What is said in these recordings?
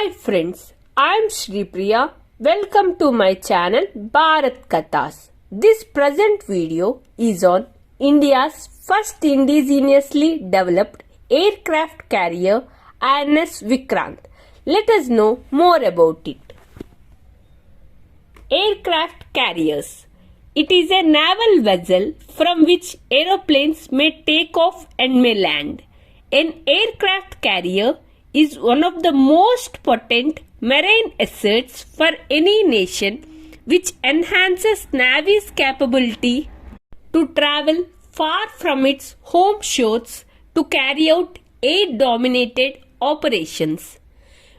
Hi friends, I am Shri Priya. Welcome to my channel Bharat Kathas. This present video is on India's first indigenously developed aircraft carrier INS Vikrant. Let us know more about it. Aircraft carriers. It is a naval vessel from which aeroplanes may take off and may land. An aircraft carrier is one of the most potent marine assets for any nation, which enhances Navy's capability to travel far from its home shores to carry out air-dominated operations.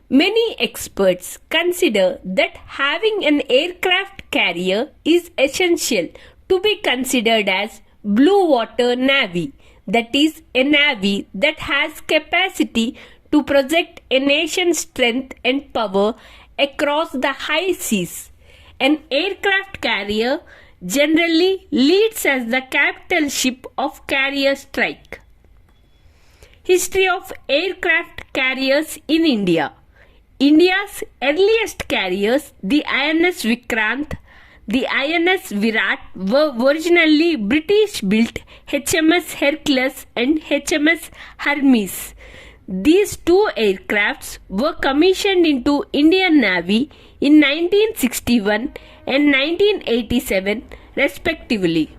Many experts consider that having an aircraft carrier is essential to be considered as blue water navy, that is, a navy that has capacity to project a nation's strength and power across the high seas. An aircraft carrier generally leads as the capital ship of carrier strike. History of aircraft carriers in India. India's earliest carriers, the INS Vikrant, the INS Virat, were originally British-built HMS Hercules and HMS Hermes. These two aircrafts were commissioned into Indian Navy in 1961 and 1987 respectively.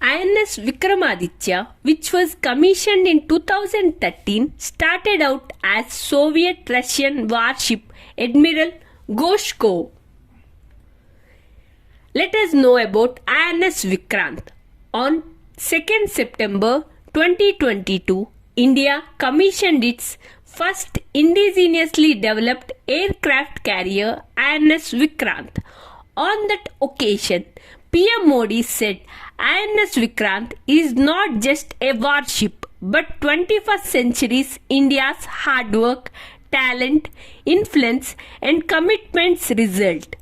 INS Vikramaditya, which was commissioned in 2013, started out as Soviet-Russian warship Admiral Gorshkov. Let us know about INS Vikrant. On 2nd September 2022, India commissioned its first indigenously developed aircraft carrier INS Vikrant. On that occasion, PM Modi said INS Vikrant is not just a warship but 21st century's India's hard work, talent, influence and commitments result.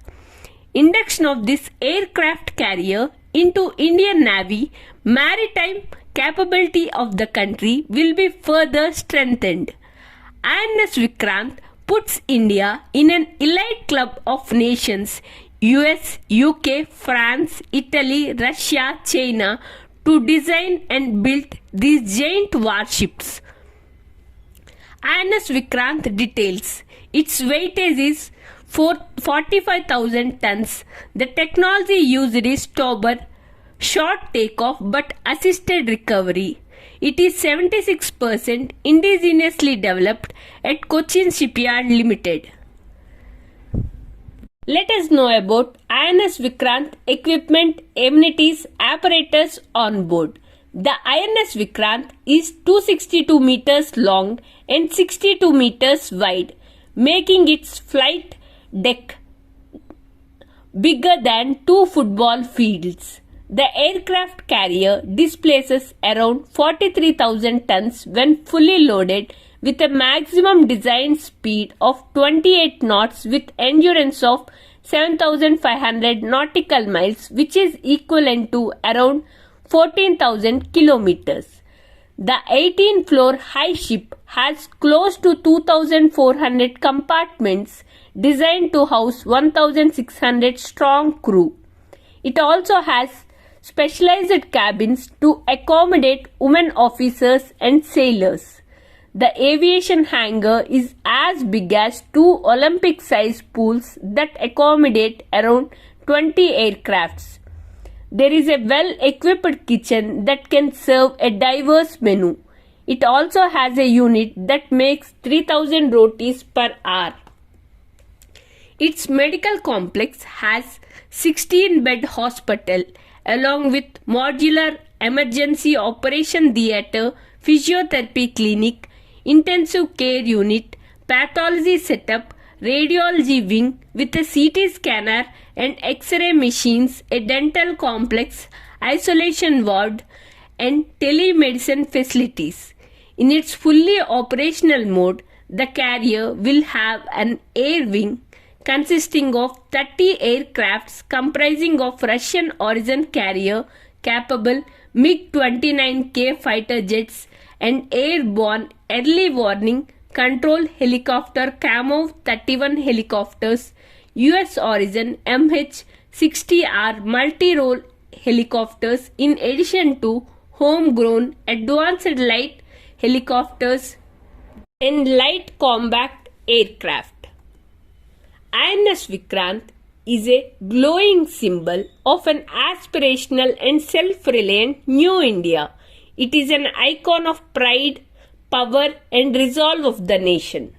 Induction of this aircraft carrier into Indian Navy maritime capability of the country will be further strengthened. INS Vikrant puts India in an elite club of nations US, UK, France, Italy, Russia, China to design and build these giant warships. INS Vikrant details. Its weightage is 45,000 tons. The technology used is Tauber, short takeoff but assisted recovery. It is 76% indigenously developed at Cochin Shipyard Limited. Let us know about INS Vikrant equipment, amenities, apparatus on board. The INS Vikrant is 262 meters long and 62 meters wide, making its flight deck bigger than 2 football fields. The aircraft carrier displaces around 43,000 tons when fully loaded, with a maximum design speed of 28 knots with endurance of 7,500 nautical miles, which is equivalent to around 14,000 kilometers. The 18-floor high ship has close to 2,400 compartments designed to house 1,600 strong crew. It also has specialized cabins to accommodate women officers and sailors. The aviation hangar is as big as 2 Olympic-sized pools that accommodate around 20 aircrafts. There is a well-equipped kitchen that can serve a diverse menu. It also has a unit that makes 3,000 rotis per hour. Its medical complex has 16-bed hospital along with modular emergency operation theatre, physiotherapy clinic, intensive care unit, pathology setup, radiology wing with a CT scanner and X-ray machines, a dental complex, isolation ward and telemedicine facilities. In its fully operational mode, the carrier will have an air wing consisting of 30 aircrafts comprising of Russian origin carrier capable MiG-29K fighter jets and airborne early warning control helicopter Camo 31 helicopters, US origin MH-60R multi-role helicopters in addition to homegrown advanced light helicopters and light combat aircraft. INS Vikrant is a glowing symbol of an aspirational and self-reliant new India. It is an icon of pride, power and resolve of the nation.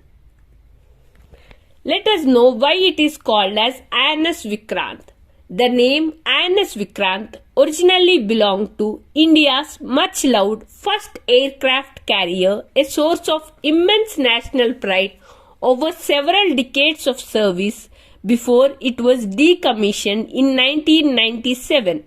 Let us know why it is called as INS Vikrant. The name INS Vikrant originally belonged to India's much loved first aircraft carrier, a source of immense national pride over several decades of service before it was decommissioned in 1997.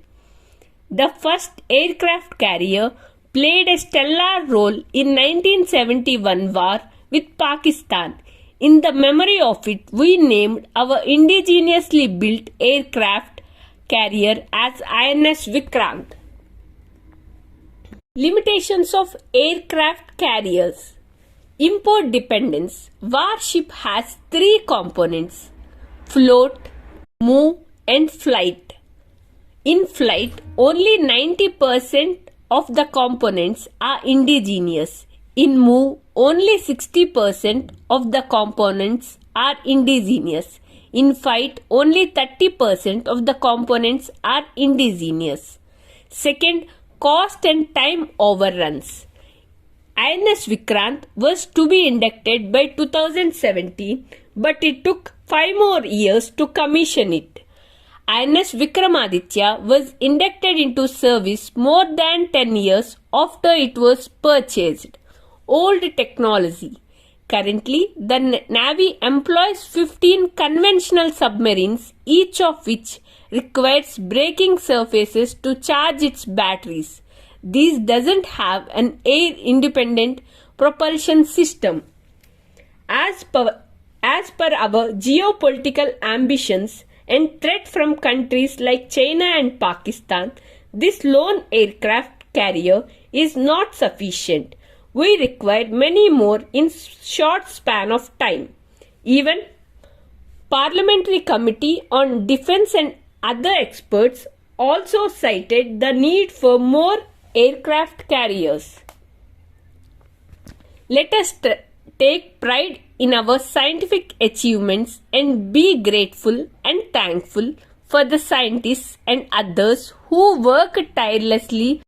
The first aircraft carrier played a stellar role in 1971 war with Pakistan. In the memory of it, we named our indigenously built aircraft carrier as INS Vikrant. Limitations of aircraft carriers. Import dependence. Warship has three components: float, move and flight. In flight, only 90% of the components are indigenous. In move, only 60% of the components are indigenous. In fight, only 30% of the components are indigenous. Second, cost and time overruns. INS Vikrant was to be inducted by 2017, but it took 5 more years to commission it. INS Vikramaditya was inducted into service more than 10 years after it was purchased. Old technology. Currently, the Navy employs 15 conventional submarines, each of which requires braking surfaces to charge its batteries. This doesn't have an air-independent propulsion system. As per our geopolitical ambitions and threat from countries like China and Pakistan, this lone aircraft carrier is not sufficient. We require many more in short span of time. Even Parliamentary Committee on Defence and other experts also cited the need for more aircraft carriers. Let us take pride in our scientific achievements and be grateful and thankful for the scientists and others who work tirelessly